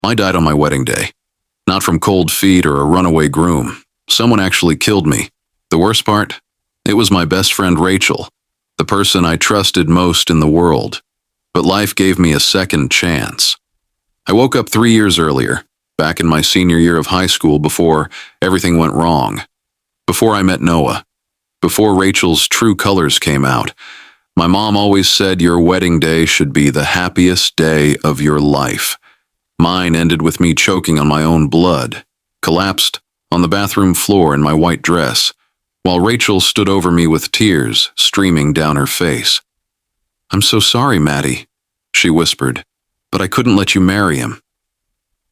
I died on my wedding day. Not from cold feet or a runaway groom. Someone actually killed me. The worst part? It was my best friend Rachel, the person I trusted most in the world. But life gave me a second chance. I woke up 3 years earlier, back in my senior year of high school before everything went wrong. Before I met Noah. Before Rachel's true colors came out. My mom always said your wedding day should be the happiest day of your life. Mine ended with me choking on my own blood, collapsed on the bathroom floor in my white dress, while Rachel stood over me with tears streaming down her face. "I'm so sorry, Maddie," she whispered, "but I couldn't let you marry him."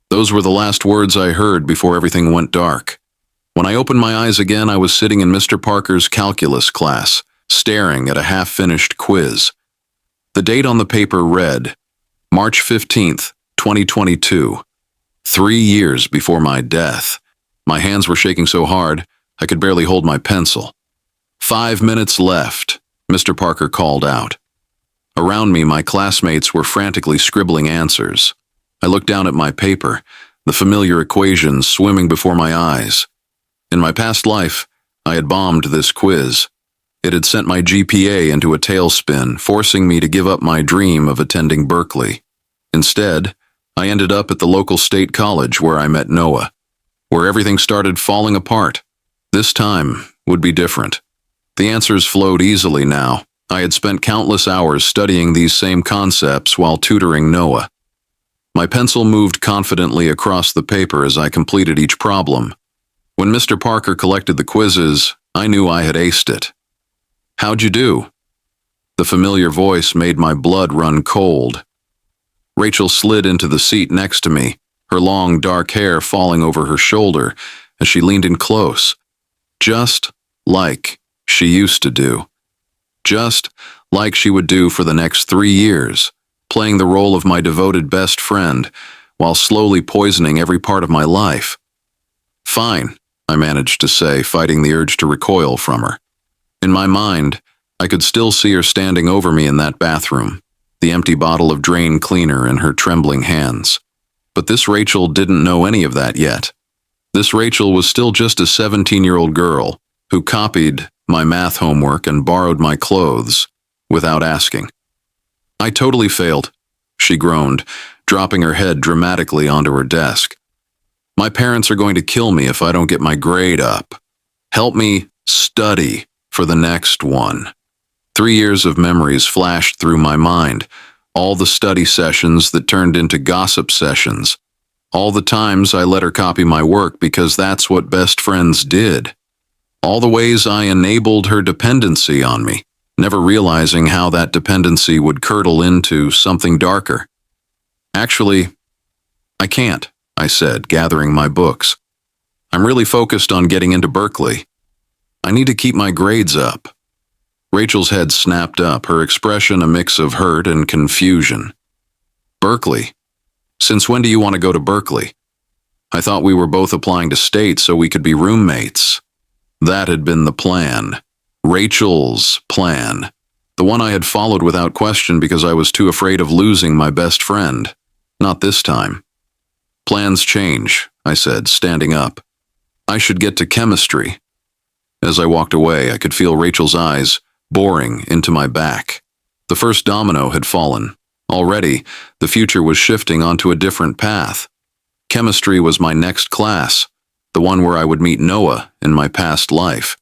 Those were the last words I heard before everything went dark. When I opened my eyes again, I was sitting in Mr. Parker's calculus class, staring at a half-finished quiz. The date on the paper read, March 15th, 2022, 3 years before my death. My hands were shaking so hard, I could barely hold my pencil. 5 minutes left, Mr. Parker called out. Around me, my classmates were frantically scribbling answers. I looked down at my paper, the familiar equations swimming before my eyes. In my past life, I had bombed this quiz. It had sent my GPA into a tailspin, forcing me to give up my dream of attending Berkeley. Instead, I ended up at the local state college where I met Noah, where everything started falling apart. This time would be different. The answers flowed easily now. I had spent countless hours studying these same concepts while tutoring Noah. My pencil moved confidently across the paper as I completed each problem. When Mr. Parker collected the quizzes, I knew I had aced it. "How'd you do?" The familiar voice made my blood run cold. Rachel slid into the seat next to me, her long dark hair falling over her shoulder as she leaned in close. Just like she used to do. Just like she would do for the next 3 years, playing the role of my devoted best friend while slowly poisoning every part of my life. "Fine," I managed to say, fighting the urge to recoil from her. In my mind, I could still see her standing over me in that bathroom, the empty bottle of drain cleaner in her trembling hands. But this Rachel didn't know any of that yet. This Rachel was still just a 17-year-old girl who copied my math homework and borrowed my clothes without asking. "I totally failed," she groaned, dropping her head dramatically onto her desk. "My parents are going to kill me if I don't get my grade up. Help me study for the next one." 3 years of memories flashed through my mind, all the study sessions that turned into gossip sessions, all the times I let her copy my work because that's what best friends did, all the ways I enabled her dependency on me, never realizing how that dependency would curdle into something darker. "Actually, I can't," I said, gathering my books. "I'm really focused on getting into Berkeley. I need to keep my grades up." Rachel's head snapped up, her expression a mix of hurt and confusion. "Berkeley? Since when do you want to go to Berkeley? I thought we were both applying to state so we could be roommates." That had been the plan. Rachel's plan. The one I had followed without question because I was too afraid of losing my best friend. Not this time. "Plans change," I said, standing up. "I should get to chemistry." As I walked away, I could feel Rachel's eyes boring into my back. The first domino had fallen. Already, the future was shifting onto a different path. Chemistry was my next class, the one where I would meet Noah in my past life.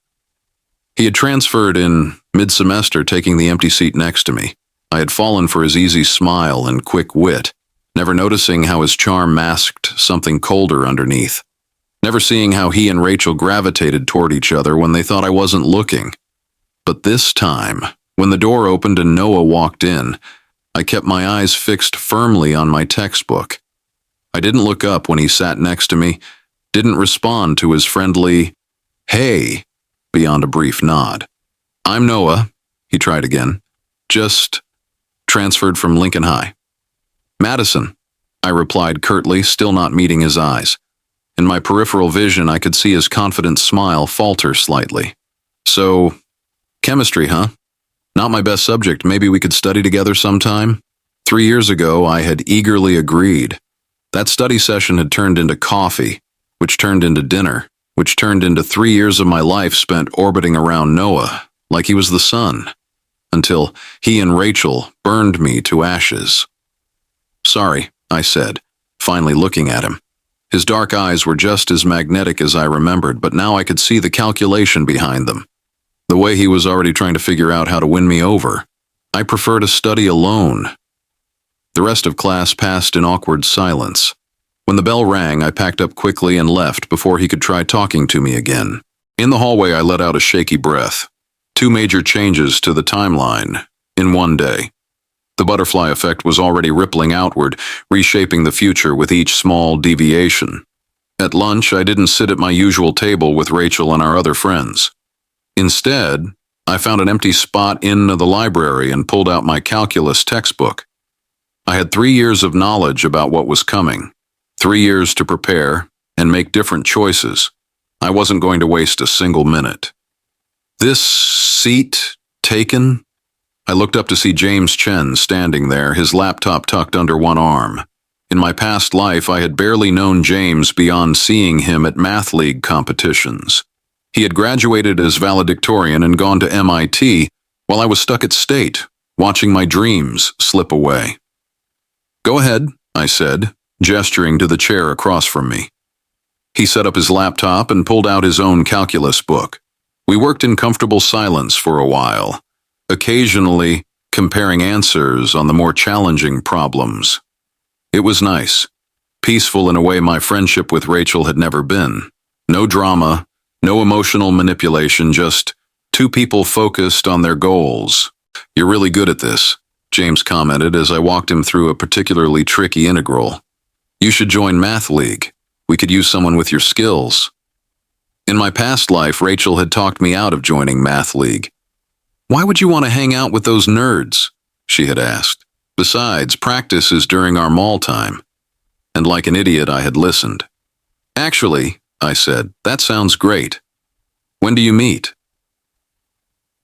He had transferred in mid-semester, taking the empty seat next to me. I had fallen for his easy smile and quick wit, never noticing how his charm masked something colder underneath. Never seeing how he and Rachel gravitated toward each other when they thought I wasn't looking. But this time, when the door opened and Noah walked in, I kept my eyes fixed firmly on my textbook. I didn't look up when he sat next to me, didn't respond to his friendly, "Hey," beyond a brief nod. "I'm Noah," he tried again. "Just transferred from Lincoln High." "Madison," I replied curtly, still not meeting his eyes. In my peripheral vision, I could see his confident smile falter slightly. "So, chemistry, huh? Not my best subject. Maybe we could study together sometime?" 3 years ago, I had eagerly agreed. That study session had turned into coffee, which turned into dinner, which turned into 3 years of my life spent orbiting around Noah like he was the sun, until he and Rachel burned me to ashes. "Sorry," I said, finally looking at him. His dark eyes were just as magnetic as I remembered, but now I could see the calculation behind them. The way he was already trying to figure out how to win me over. "I prefer to study alone." The rest of class passed in awkward silence. When the bell rang, I packed up quickly and left before he could try talking to me again. In the hallway, I let out a shaky breath. 2 major changes to the timeline in one day. The butterfly effect was already rippling outward, reshaping the future with each small deviation. At lunch, I didn't sit at my usual table with Rachel and our other friends. Instead, I found an empty spot in the library and pulled out my calculus textbook. I had 3 years of knowledge about what was coming, 3 years to prepare and make different choices. I wasn't going to waste a single minute. This seat taken? I looked up to see James Chen standing there, his laptop tucked under one arm. In my past life, I had barely known James beyond seeing him at math league competitions. He had graduated as valedictorian and gone to MIT, while I was stuck at State, watching my dreams slip away. "Go ahead," I said, gesturing to the chair across from me. He set up his laptop and pulled out his own calculus book. We worked in comfortable silence for a while, occasionally comparing answers on the more challenging problems. It was nice, peaceful in a way my friendship with Rachel had never been. No drama, no emotional manipulation, just 2 people focused on their goals. "You're really good at this," James commented as I walked him through a particularly tricky integral. "You should join Math League. We could use someone with your skills." In my past life, Rachel had talked me out of joining Math League. "Why would you want to hang out with those nerds?" she had asked. "Besides, practice is during our mall time." And like an idiot, I had listened. "Actually," I said, "that sounds great. When do you meet?"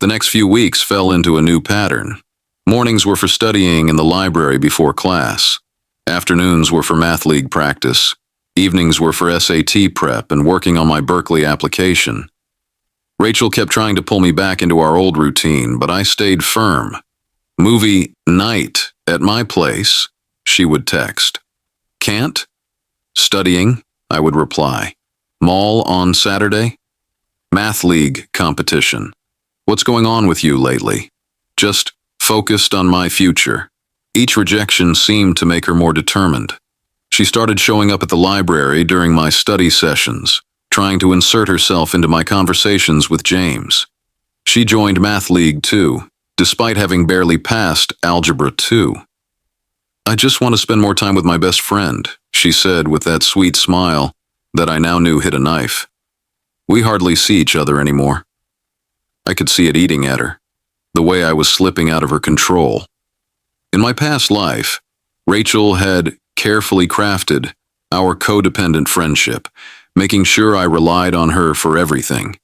The next few weeks fell into a new pattern. Mornings were for studying in the library before class. Afternoons were for Math League practice. Evenings were for SAT prep and working on my Berkeley application. Rachel kept trying to pull me back into our old routine, but I stayed firm. "Movie night at my place," she would text. "Can't?" "Studying," I would reply. "Mall on Saturday?" "Math League competition." "What's going on with you lately?" "Just focused on my future." Each rejection seemed to make her more determined. She started showing up at the library during my study sessions, trying to insert herself into my conversations with James. She joined Math League too, despite having barely passed Algebra 2. "I just want to spend more time with my best friend," she said with that sweet smile that I now knew hit a knife. "We hardly see each other anymore." I could see it eating at her, the way I was slipping out of her control. In my past life, Rachel had carefully crafted our codependent friendship, making sure I relied on her for everything.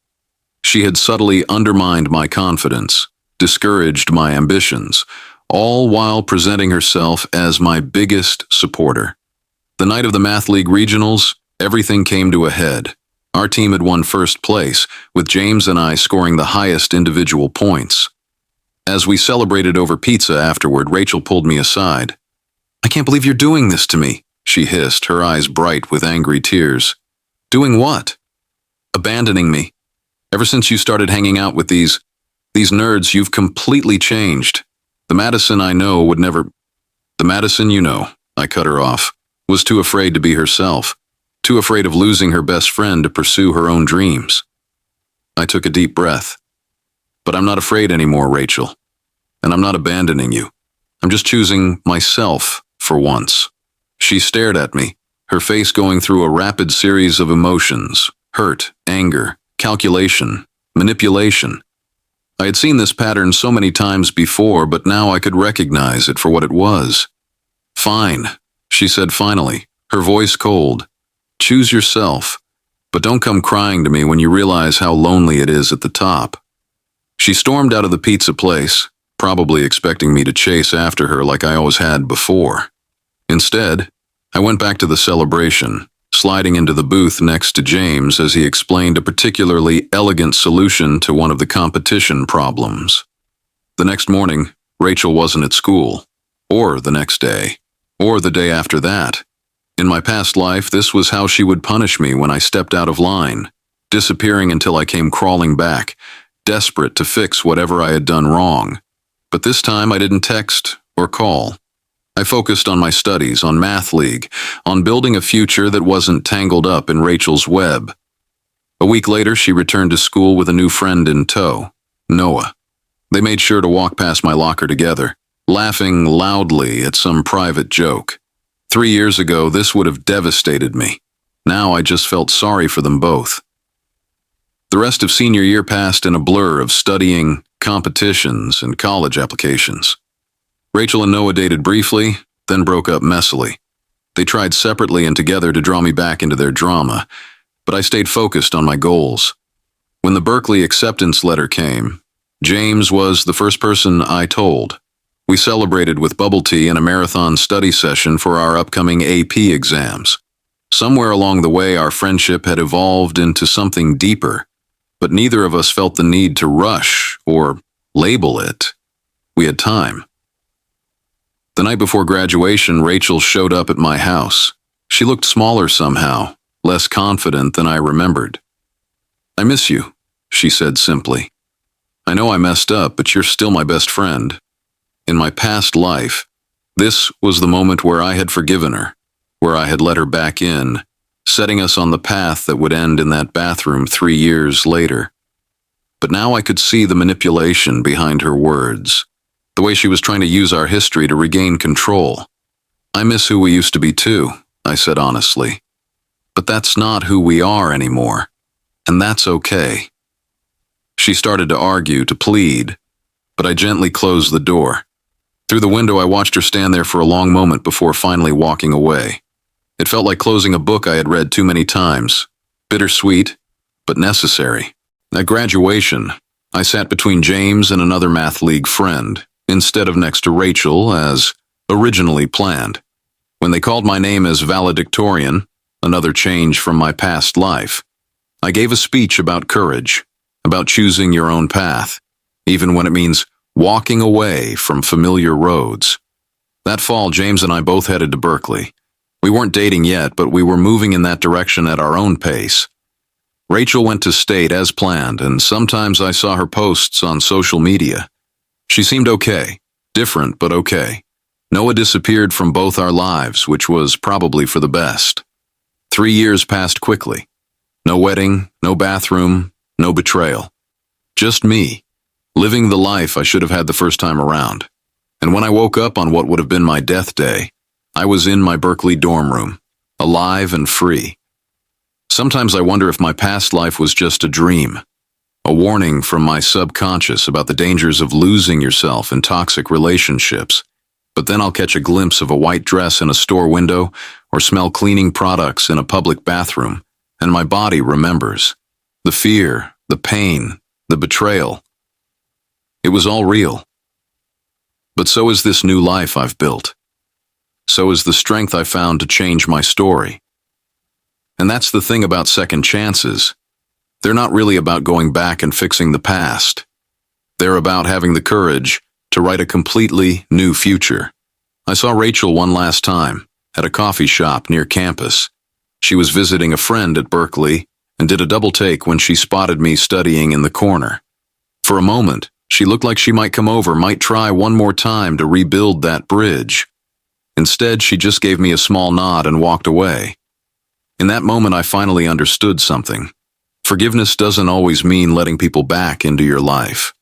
She had subtly undermined my confidence, discouraged my ambitions, all while presenting herself as my biggest supporter. The night of the Math League regionals, everything came to a head. Our team had won first place, with James and I scoring the highest individual points. As we celebrated over pizza afterward, Rachel pulled me aside. "I can't believe you're doing this to me," she hissed, her eyes bright with angry tears. "Doing what?" "Abandoning me. Ever since you started hanging out with these nerds, you've completely changed. The Madison I know would never—" "The Madison you know," I cut her off, was too afraid to be herself, too afraid of losing her best friend to pursue her own dreams. I took a deep breath. "But I'm not afraid anymore, Rachel. And I'm not abandoning you. I'm just choosing myself for once." She stared at me, her face going through a rapid series of emotions: hurt, anger, calculation, manipulation. I had seen this pattern so many times before, but now I could recognize it for what it was. "Fine," she said finally, her voice cold. "Choose yourself, but don't come crying to me when you realize how lonely it is at the top." She stormed out of the pizza place, probably expecting me to chase after her like I always had before. Instead, I went back to the celebration, sliding into the booth next to James as he explained a particularly elegant solution to one of the competition problems. The next morning, Rachel wasn't at school, or the next day, or the day after that. In my past life, this was how she would punish me when I stepped out of line, disappearing until I came crawling back, desperate to fix whatever I had done wrong. But this time I didn't text or call. I focused on my studies, on Math League, on building a future that wasn't tangled up in Rachel's web. A week later, she returned to school with a new friend in tow, Noah. They made sure to walk past my locker together, laughing loudly at some private joke. 3 years ago, this would have devastated me. Now I just felt sorry for them both. The rest of senior year passed in a blur of studying, competitions, and college applications. Rachel and Noah dated briefly, then broke up messily. They tried separately and together to draw me back into their drama, but I stayed focused on my goals. When the Berkeley acceptance letter came, James was the first person I told. We celebrated with bubble tea and a marathon study session for our upcoming AP exams. Somewhere along the way, our friendship had evolved into something deeper, but neither of us felt the need to rush or label it. We had time. The night before graduation, Rachel showed up at my house. She looked smaller somehow, less confident than I remembered. "I miss you," she said simply. "I know I messed up, but you're still my best friend." In my past life, this was the moment where I had forgiven her, where I had let her back in, setting us on the path that would end in that bathroom 3 years later. But now I could see the manipulation behind her words, the way she was trying to use our history to regain control. "I miss who we used to be too," I said honestly. "But that's not who we are anymore, and that's okay." She started to argue, to plead, but I gently closed the door. Through the window, I watched her stand there for a long moment before finally walking away. It felt like closing a book I had read too many times. Bittersweet, but necessary. At graduation, I sat between James and another Math League friend, instead of next to Rachel, as originally planned. When they called my name as valedictorian, another change from my past life, I gave a speech about courage, about choosing your own path, even when it means walking away from familiar roads. That fall, James and I both headed to Berkeley. We weren't dating yet, but we were moving in that direction at our own pace. Rachel went to state as planned, and sometimes I saw her posts on social media. She seemed okay, different but okay. Noah disappeared from both our lives, which was probably for the best. 3 years passed quickly. No wedding, no bathroom, no betrayal. Just me, living the life I should have had the first time around. And when I woke up on what would have been my death day, I was in my Berkeley dorm room, alive and free. Sometimes I wonder if my past life was just a dream, a warning from my subconscious about the dangers of losing yourself in toxic relationships. But then I'll catch a glimpse of a white dress in a store window or smell cleaning products in a public bathroom, and my body remembers. The fear, the pain, the betrayal. It was all real. But so is this new life I've built. So is the strength I found to change my story. And that's the thing about second chances. They're not really about going back and fixing the past. They're about having the courage to write a completely new future. I saw Rachel one last time, at a coffee shop near campus. She was visiting a friend at Berkeley and did a double take when she spotted me studying in the corner. For a moment, she looked like she might come over, might try one more time to rebuild that bridge. Instead, she just gave me a small nod and walked away. In that moment, I finally understood something. Forgiveness doesn't always mean letting people back into your life.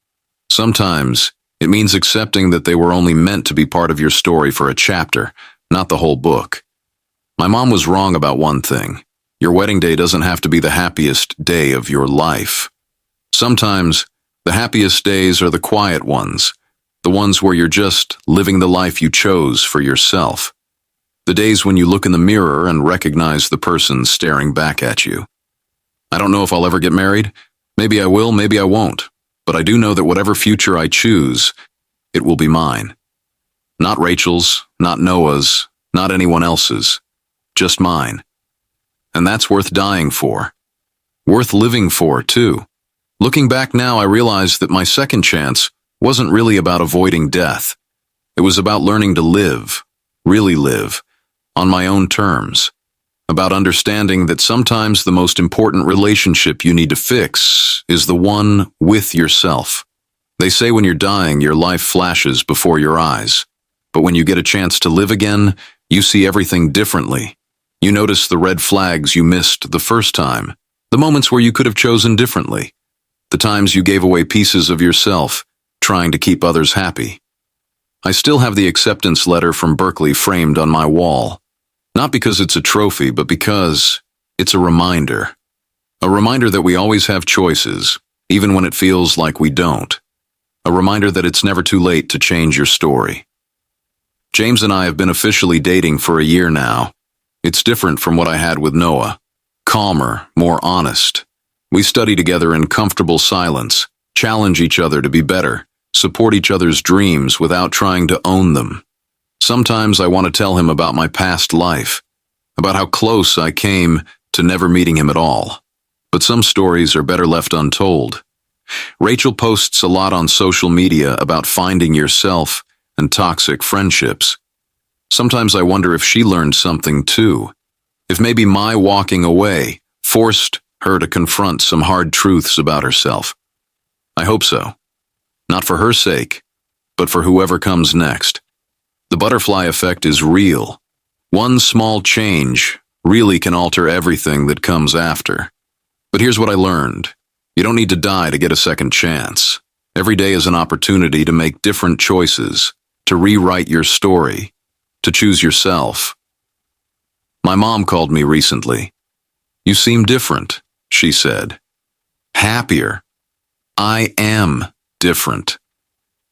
Sometimes, it means accepting that they were only meant to be part of your story for a chapter, not the whole book. My mom was wrong about one thing. Your wedding day doesn't have to be the happiest day of your life. Sometimes, the happiest days are the quiet ones, the ones where you're just living the life you chose for yourself. The days when you look in the mirror and recognize the person staring back at you. I don't know if I'll ever get married. Maybe I will, maybe I won't. But I do know that whatever future I choose, it will be mine. Not Rachel's, not Noah's, not anyone else's. just mine. And that's worth dying for. Worth living for, too. Looking back now, I realize that my second chance wasn't really about avoiding death. It was about learning to live, really live, on my own terms. About understanding that sometimes the most important relationship you need to fix is the one with yourself. They say when you're dying, your life flashes before your eyes. But when you get a chance to live again, you see everything differently. You notice the red flags you missed the first time, the moments where you could have chosen differently, the times you gave away pieces of yourself, trying to keep others happy. I still have the acceptance letter from Berkeley framed on my wall. Not because it's a trophy, but because it's a reminder. A reminder that we always have choices, even when it feels like we don't. A reminder that it's never too late to change your story. James and I have been officially dating for a year now. It's different from what I had with Noah. Calmer, more honest. We study together in comfortable silence, challenge each other to be better, support each other's dreams without trying to own them. Sometimes I want to tell him about my past life, about how close I came to never meeting him at all. But some stories are better left untold. Rachel posts a lot on social media about finding yourself and toxic friendships. Sometimes I wonder if she learned something too. If maybe my walking away forced her to confront some hard truths about herself. I hope so. Not for her sake, but for whoever comes next. The butterfly effect is real. One small change really can alter everything that comes after. But here's what I learned. You don't need to die to get a second chance. Every day is an opportunity to make different choices, to rewrite your story, to choose yourself. My mom called me recently. "You seem different," she said. "Happier." I am different.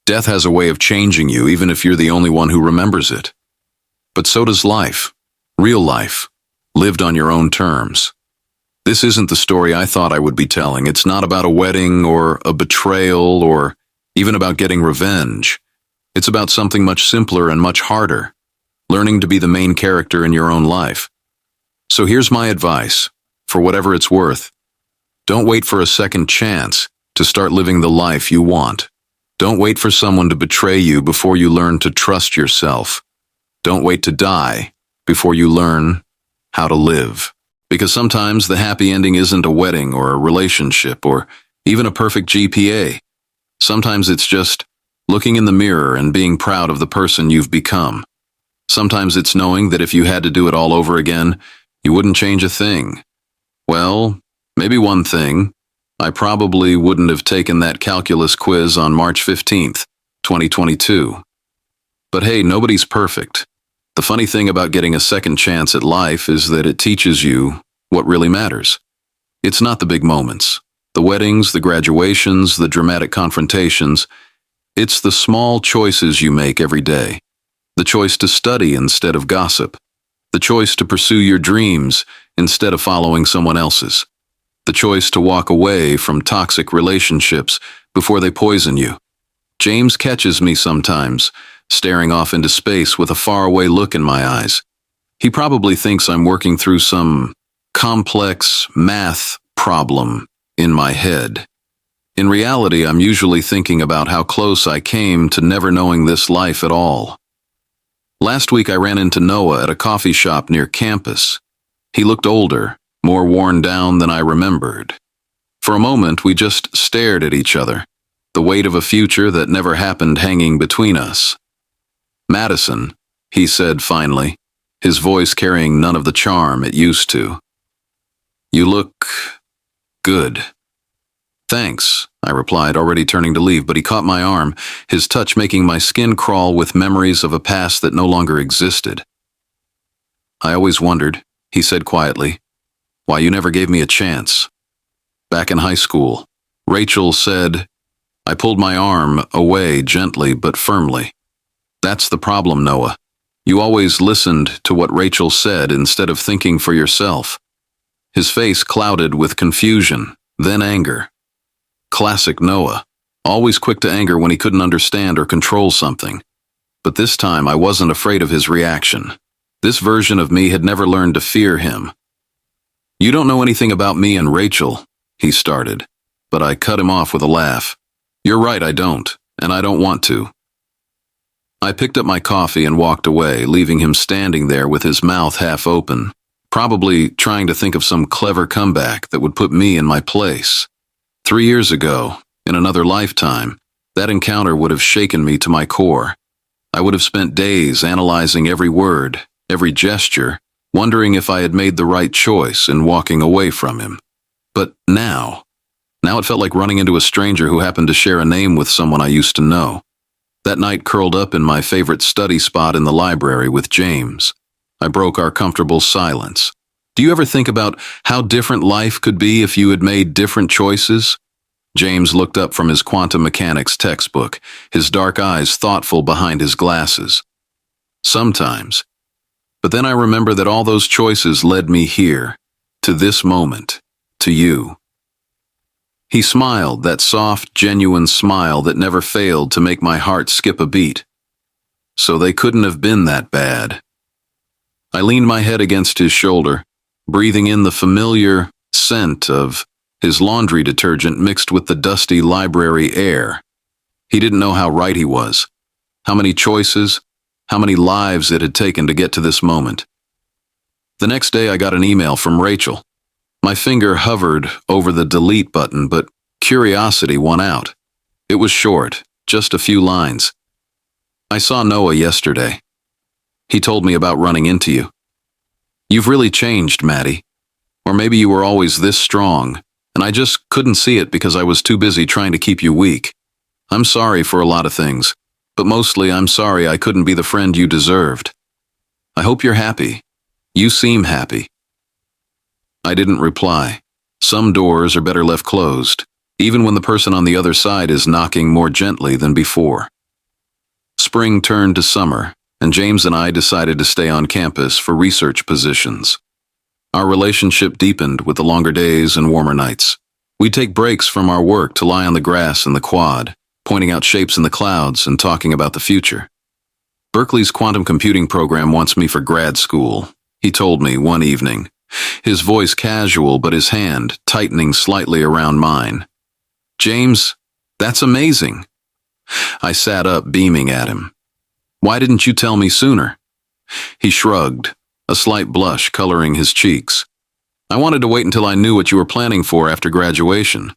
Death has a way of changing you, even if you're the only one who remembers it. But so does life, real life, lived on your own terms. This isn't the story I thought I would be telling. It's not about a wedding or a betrayal or even about getting revenge. It's about something much simpler and much harder, learning to be the main character in your own life. So here's my advice, for whatever it's worth. Don't wait for a second chance to start living the life you want. Don't wait for someone to betray you before you learn to trust yourself. Don't wait to die before you learn how to live. Because sometimes the happy ending isn't a wedding or a relationship or even a perfect GPA. Sometimes it's just looking in the mirror and being proud of the person you've become. Sometimes it's knowing that if you had to do it all over again, you wouldn't change a thing. Well, maybe one thing. I probably wouldn't have taken that calculus quiz on March 15th, 2022. But hey, nobody's perfect. The funny thing about getting a second chance at life is that it teaches you what really matters. It's not the big moments, the weddings, the graduations, the dramatic confrontations. It's the small choices you make every day. The choice to study instead of gossip. The choice to pursue your dreams instead of following someone else's. The choice to walk away from toxic relationships before they poison you. James catches me sometimes, staring off into space with a faraway look in my eyes. He probably thinks I'm working through some complex math problem in my head. In reality, I'm usually thinking about how close I came to never knowing this life at all. Last week I ran into Noah at a coffee shop near campus. He looked older, more worn down than I remembered. For a moment, we just stared at each other, the weight of a future that never happened hanging between us. "Madison," he said finally, his voice carrying none of the charm it used to. "You look good." "Thanks," I replied, already turning to leave, but he caught my arm, his touch making my skin crawl with memories of a past that no longer existed. "I always wondered," he said quietly, "why you never gave me a chance. Back in high school, Rachel said." I pulled my arm away gently but firmly. "That's the problem, Noah. You always listened to what Rachel said instead of thinking for yourself." His face clouded with confusion, then anger. Classic Noah, always quick to anger when he couldn't understand or control something. But this time I wasn't afraid of his reaction. This version of me had never learned to fear him. "You don't know anything about me and Rachel," he started, but I cut him off with a laugh. "You're right, I don't, and I don't want to." I picked up my coffee and walked away, leaving him standing there with his mouth half open, probably trying to think of some clever comeback that would put me in my place. 3 years ago, in another lifetime, that encounter would have shaken me to my core. I would have spent days analyzing every word, every gesture, wondering if I had made the right choice in walking away from him. But now it felt like running into a stranger who happened to share a name with someone I used to know. That night, curled up in my favorite study spot in the library with James, I broke our comfortable silence. "Do you ever think about how different life could be if you had made different choices?" James looked up from his quantum mechanics textbook, his dark eyes thoughtful behind his glasses. "Sometimes. But then I remember that all those choices led me here, to this moment, to you." He smiled, that soft, genuine smile that never failed to make my heart skip a beat. So they couldn't have been that bad. I leaned my head against his shoulder, breathing in the familiar scent of his laundry detergent mixed with the dusty library air. He didn't know how right he was, how many choices, how many lives it had taken to get to this moment. The next day I got an email from Rachel. My finger hovered over the delete button, but curiosity won out. It was short, just a few lines. "I saw Noah yesterday. He told me about running into you. You've really changed, Maddie. Or maybe you were always this strong, and I just couldn't see it because I was too busy trying to keep you weak. I'm sorry for a lot of things, but mostly I'm sorry I couldn't be the friend you deserved. I hope you're happy. You seem happy." I didn't reply. Some doors are better left closed, even when the person on the other side is knocking more gently than before. Spring turned to summer, and James and I decided to stay on campus for research positions. Our relationship deepened with the longer days and warmer nights. We'd take breaks from our work to lie on the grass in the quad, pointing out shapes in the clouds and talking about the future. "Berkeley's quantum computing program wants me for grad school," he told me one evening, his voice casual but his hand tightening slightly around mine. "James, that's amazing." I sat up, beaming at him. "Why didn't you tell me sooner?" He shrugged, a slight blush coloring his cheeks. "I wanted to wait until I knew what you were planning for after graduation.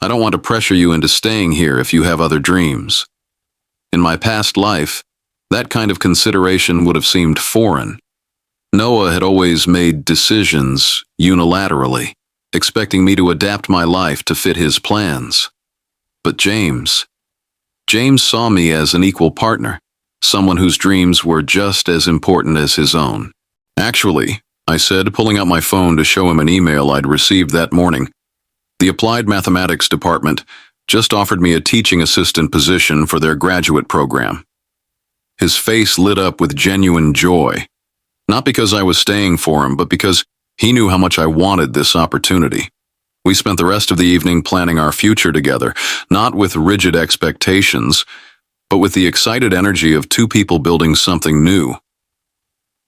I don't want to pressure you into staying here if you have other dreams." In my past life, that kind of consideration would have seemed foreign. Noah had always made decisions unilaterally, expecting me to adapt my life to fit his plans. But James saw me as an equal partner, someone whose dreams were just as important as his own. "Actually," I said, pulling out my phone to show him an email I'd received that morning, "the Applied Mathematics Department just offered me a teaching assistant position for their graduate program." His face lit up with genuine joy. Not because I was staying for him, but because he knew how much I wanted this opportunity. We spent the rest of the evening planning our future together, not with rigid expectations, but with the excited energy of two people building something new.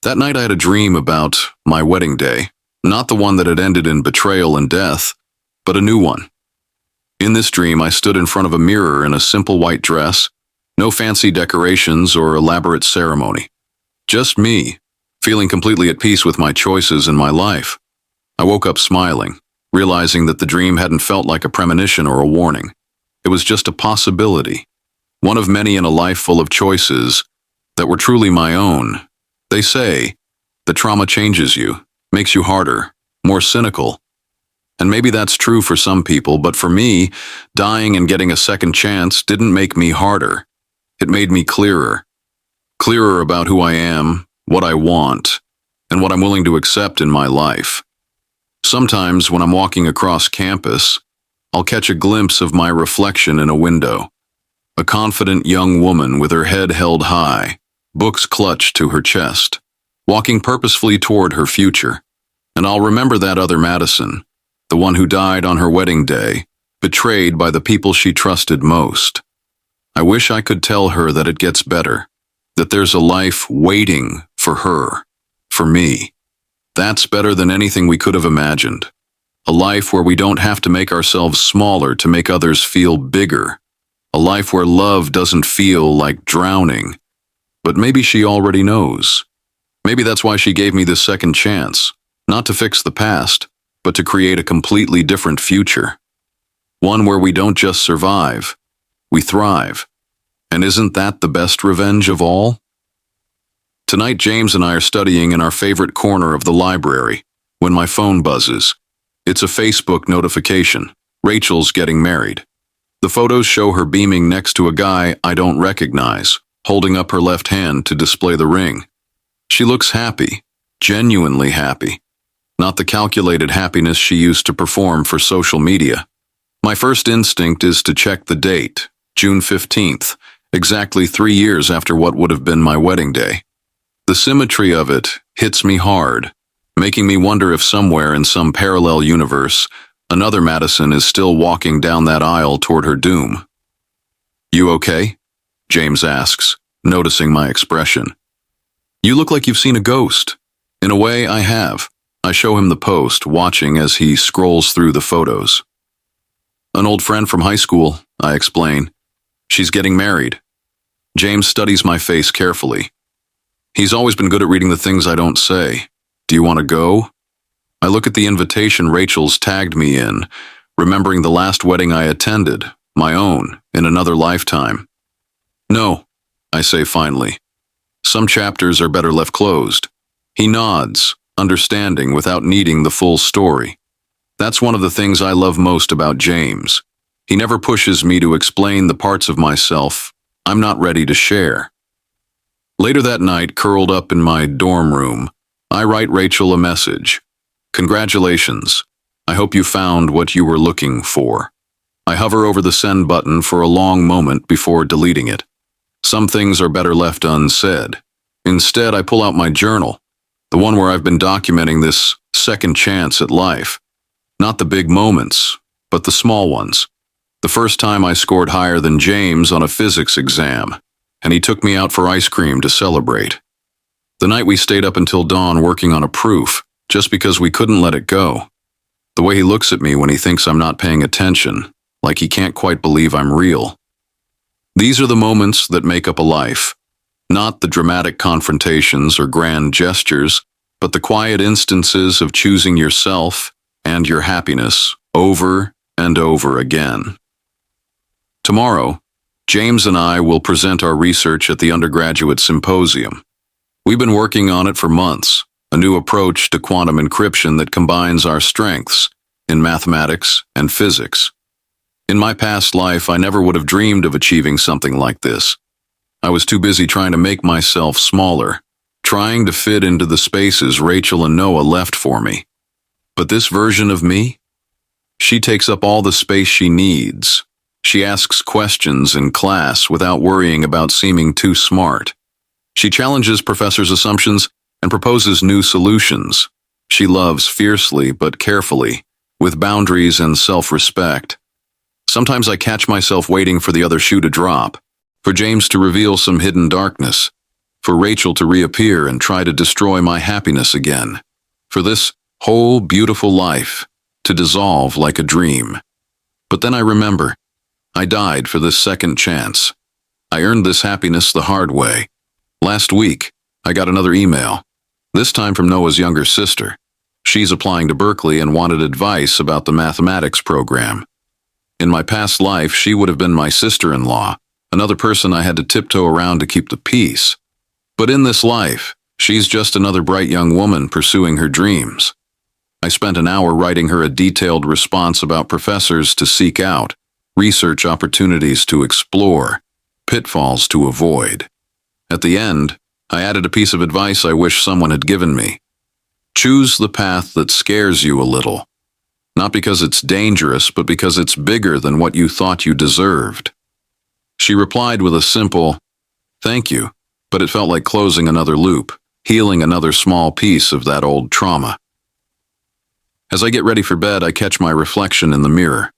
That night I had a dream about my wedding day, not the one that had ended in betrayal and death, but a new one. In this dream, I stood in front of a mirror in a simple white dress, no fancy decorations or elaborate ceremony. Just me, feeling completely at peace with my choices and my life. I woke up smiling, realizing that the dream hadn't felt like a premonition or a warning. It was just a possibility, one of many in a life full of choices that were truly my own. They say that trauma changes you, makes you harder, more cynical. And maybe that's true for some people, but for me, dying and getting a second chance didn't make me harder. It made me clearer. Clearer about who I am, what I want, and what I'm willing to accept in my life. Sometimes when I'm walking across campus, I'll catch a glimpse of my reflection in a window. A confident young woman with her head held high, books clutched to her chest, walking purposefully toward her future. And I'll remember that other Madison, the one who died on her wedding day, betrayed by the people she trusted most. I wish I could tell her that it gets better, that there's a life waiting for her, for me. That's better than anything we could have imagined. A life where we don't have to make ourselves smaller to make others feel bigger. A life where love doesn't feel like drowning. But maybe she already knows. Maybe that's why she gave me this second chance, not to fix the past, but to create a completely different future. One where we don't just survive, we thrive. And isn't that the best revenge of all? Tonight, James and I are studying in our favorite corner of the library when my phone buzzes. It's a Facebook notification. Rachel's getting married. The photos show her beaming next to a guy I don't recognize, holding up her left hand to display the ring. She looks happy, genuinely happy. Not the calculated happiness she used to perform for social media. My first instinct is to check the date, June 15th, exactly 3 years after what would have been my wedding day. The symmetry of it hits me hard, making me wonder if somewhere in some parallel universe, another Madison is still walking down that aisle toward her doom. "You okay?" James asks, noticing my expression. "You look like you've seen a ghost." "In a way, I have." I show him the post, watching as he scrolls through the photos. "An old friend from high school," I explain. "She's getting married." James studies my face carefully. He's always been good at reading the things I don't say. "Do you want to go?" I look at the invitation Rachel's tagged me in, remembering the last wedding I attended, my own, in another lifetime. "No," I say finally. "Some chapters are better left closed." He nods, understanding without needing the full story. That's one of the things I love most about James. He never pushes me to explain the parts of myself I'm not ready to share. Later that night, curled up in my dorm room, I write Rachel a message. "Congratulations. I hope you found what you were looking for." I hover over the send button for a long moment before deleting it. Some things are better left unsaid. Instead, I pull out my journal, the one where I've been documenting this second chance at life. Not the big moments, but the small ones. The first time I scored higher than James on a physics exam, and he took me out for ice cream to celebrate. The night we stayed up until dawn working on a proof, just because we couldn't let it go. The way he looks at me when he thinks I'm not paying attention, like he can't quite believe I'm real. These are the moments that make up a life. Not the dramatic confrontations or grand gestures, but the quiet instances of choosing yourself and your happiness over and over again. Tomorrow, James and I will present our research at the undergraduate symposium. We've been working on it for months, a new approach to quantum encryption that combines our strengths in mathematics and physics. In my past life, I never would have dreamed of achieving something like this. I was too busy trying to make myself smaller, trying to fit into the spaces Rachel and Noah left for me. But this version of me? She takes up all the space she needs. She asks questions in class without worrying about seeming too smart. She challenges professors' assumptions and proposes new solutions. She loves fiercely but carefully, with boundaries and self-respect. Sometimes I catch myself waiting for the other shoe to drop, for James to reveal some hidden darkness, for Rachel to reappear and try to destroy my happiness again, for this whole beautiful life to dissolve like a dream. But then I remember, I died for this second chance. I earned this happiness the hard way. Last week, I got another email, this time from Noah's younger sister. She's applying to Berkeley and wanted advice about the mathematics program. In my past life, she would have been my sister-in-law, another person I had to tiptoe around to keep the peace. But in this life, she's just another bright young woman pursuing her dreams. I spent an hour writing her a detailed response about professors to seek out, research opportunities to explore, pitfalls to avoid. At the end, I added a piece of advice I wish someone had given me. Choose the path that scares you a little. Not because it's dangerous, but because it's bigger than what you thought you deserved. She replied with a simple, "Thank you," but it felt like closing another loop, healing another small piece of that old trauma. As I get ready for bed, I catch my reflection in the mirror.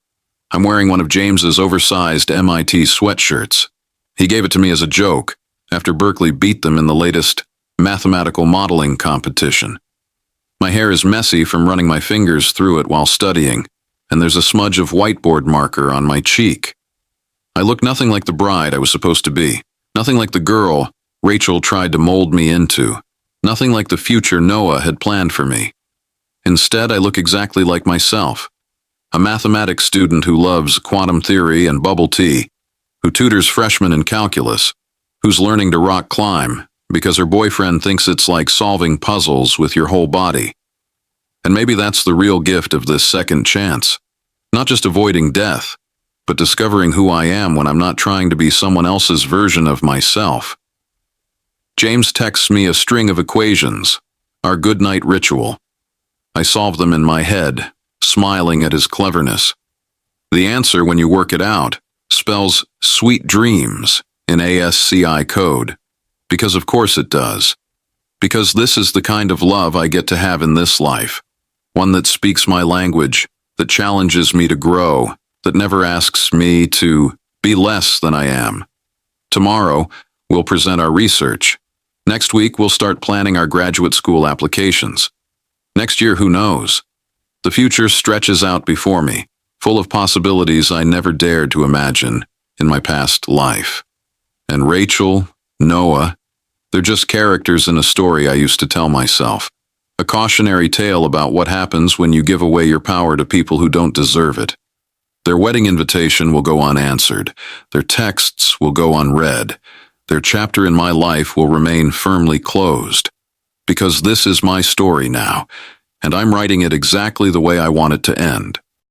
I'm wearing one of James's oversized MIT sweatshirts. He gave it to me as a joke, after Berkeley beat them in the latest mathematical modeling competition. My hair is messy from running my fingers through it while studying, and there's a smudge of whiteboard marker on my cheek. I look nothing like the bride I was supposed to be, nothing like the girl Rachel tried to mold me into, nothing like the future Noah had planned for me. Instead, I look exactly like myself, a mathematics student who loves quantum theory and bubble tea, who tutors freshmen in calculus, who's learning to rock climb because her boyfriend thinks it's like solving puzzles with your whole body. And maybe that's the real gift of this second chance. Not just avoiding death, but discovering who I am when I'm not trying to be someone else's version of myself. James texts me a string of equations, our goodnight ritual. I solve them in my head, smiling at his cleverness. The answer, when you work it out, spells sweet dreams in ASCII code. Because of course it does. Because this is the kind of love I get to have in this life. One that speaks my language, that challenges me to grow, that never asks me to be less than I am. Tomorrow, we'll present our research. Next week, we'll start planning our graduate school applications. Next year, who knows? The future stretches out before me, full of possibilities I never dared to imagine in my past life. And Rachel, Noah, they're just characters in a story I used to tell myself. A cautionary tale about what happens when you give away your power to people who don't deserve it. Their wedding invitation will go unanswered. Their texts will go unread. Their chapter in my life will remain firmly closed. Because this is my story now, and I'm writing it exactly the way I want it to end.